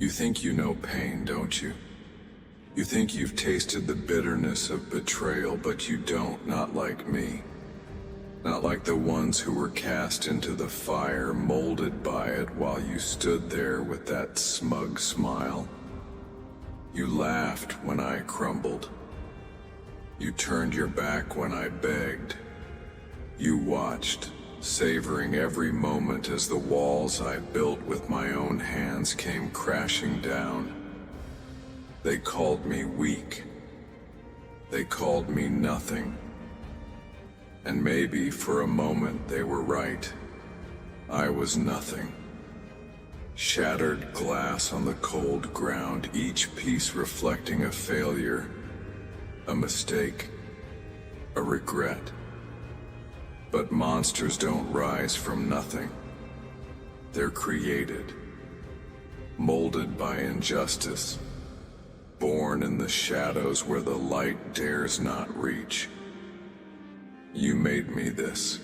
You think you know pain, don't you? You think you've tasted the bitterness of betrayal, but you don't, not like me. Not like the ones who were cast into the fire, molded by it while you stood there with that smug smile. You laughed when I crumbled. You turned your back when I begged. You watched, savoring every moment as the walls I built with my own hands came crashing down. They called me weak. They called me nothing. And maybe for a moment they were right. I was nothing. Shattered glass on the cold ground, each piece reflecting a failure, a mistake, a regret. But monsters don't rise from nothing. They're created, molded by injustice, born in the shadows where the light dares not reach. You made me this.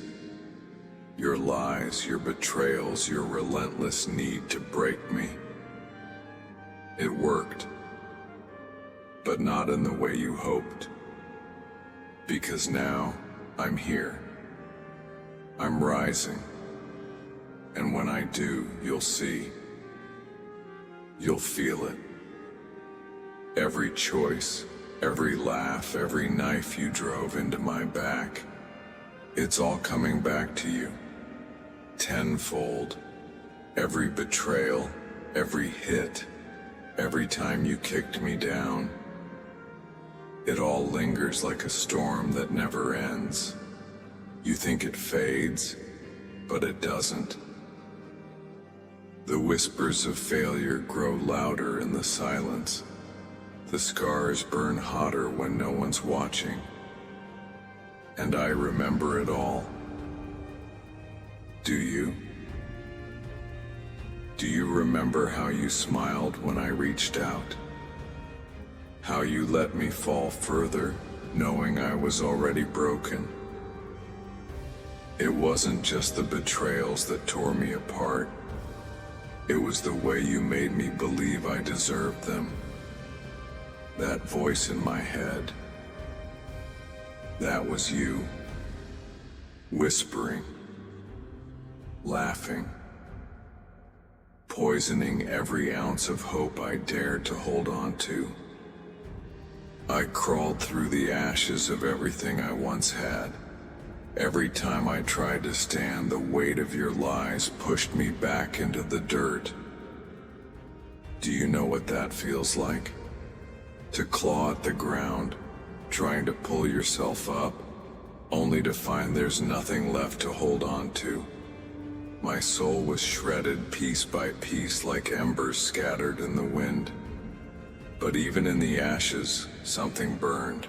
Your lies, your betrayals, your relentless need to break me. It worked, but not in the way you hoped. Because now, I'm here. I'm rising. And when I do, you'll see. You'll feel it. Every choice, every laugh, every knife you drove into my back. It's all coming back to you. Tenfold. Every betrayal, every hit, every time you kicked me down. It all lingers like a storm that never ends. You think it fades, but it doesn't. The whispers of failure grow louder in the silence. The scars burn hotter when no one's watching. And I remember it all. Do you? Do you remember how you smiled when I reached out? How you let me fall further, knowing I was already broken? It wasn't just the betrayals that tore me apart. It was the way you made me believe I deserved them. That voice in my head. That was you. Whispering. Laughing. Poisoning every ounce of hope I dared to hold on to. I crawled through the ashes of everything I once had. Every time I tried to stand, the weight of your lies pushed me back into the dirt. Do you know what that feels like? To claw at the ground, trying to pull yourself up, only to find there's nothing left to hold on to. My soul was shredded piece by piece like embers scattered in the wind. But even in the ashes, something burned.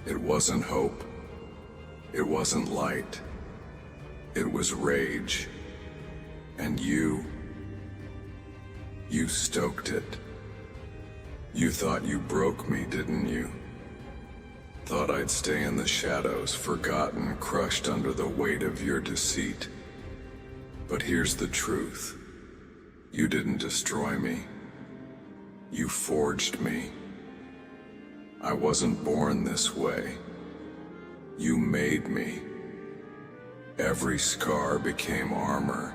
It wasn't hope. It wasn't light. It was rage. And you stoked it. You thought you broke me, didn't you? Thought I'd stay in the shadows, forgotten, crushed under the weight of your deceit. But here's the truth. You didn't destroy me. You forged me. I wasn't born this way. You made me. Every scar became armor.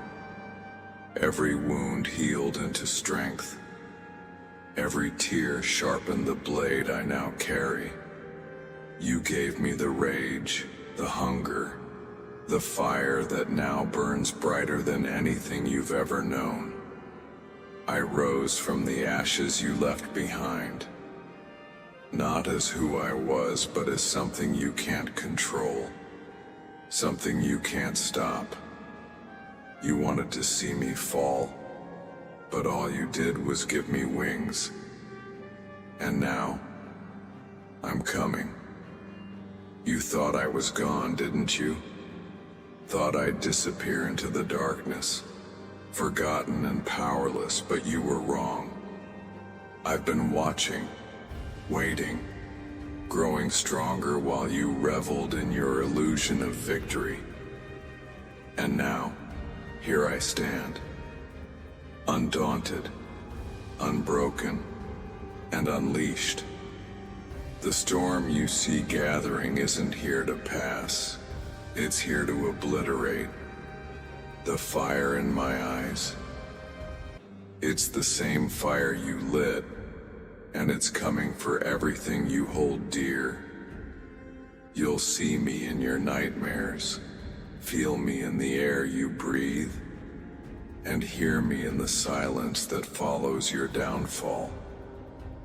Every wound healed into strength. Every tear sharpened the blade I now carry. You gave me the rage, the hunger, the fire that now burns brighter than anything you've ever known. I rose from the ashes you left behind. Not as who I was, but as something you can't control. Something you can't stop. You wanted to see me fall, but all you did was give me wings. And now, I'm coming. You thought I was gone, didn't you? Thought I'd disappear into the darkness, forgotten and powerless, but you were wrong. I've been watching, waiting, growing stronger while you reveled in your illusion of victory. And now, here I stand, undaunted, unbroken, and unleashed. The storm you see gathering isn't here to pass. It's here to obliterate. The fire in my eyes. It's the same fire you lit, and it's coming for everything you hold dear. You'll see me in your nightmares, feel me in the air you breathe, and hear me in the silence that follows your downfall.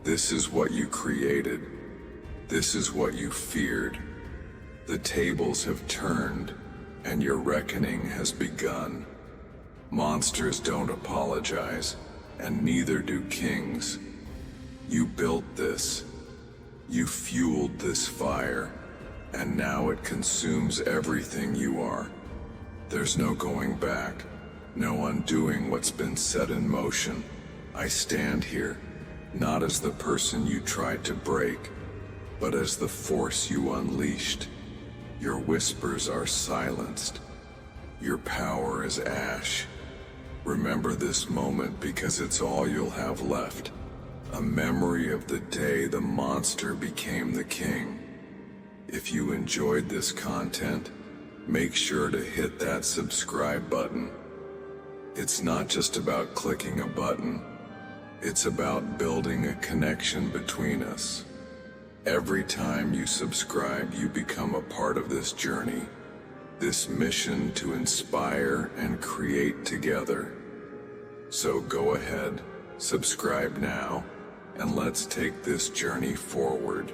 This is what you created. This is what you feared. The tables have turned, and your reckoning has begun. Monsters don't apologize, and neither do kings. You built this. You fueled this fire, and now it consumes everything you are. There's no going back, no undoing what's been set in motion. I stand here, not as the person you tried to break, but as the force you unleashed. Your whispers are silenced. Your power is ash. Remember this moment because it's all you'll have left. A memory of the day the monster became the king. If you enjoyed this content, make sure to hit that subscribe button. It's not just about clicking a button. It's about building a connection between us. Every time you subscribe, you become a part of this journey, this mission to inspire and create together. So go ahead, subscribe now, and let's take this journey forward.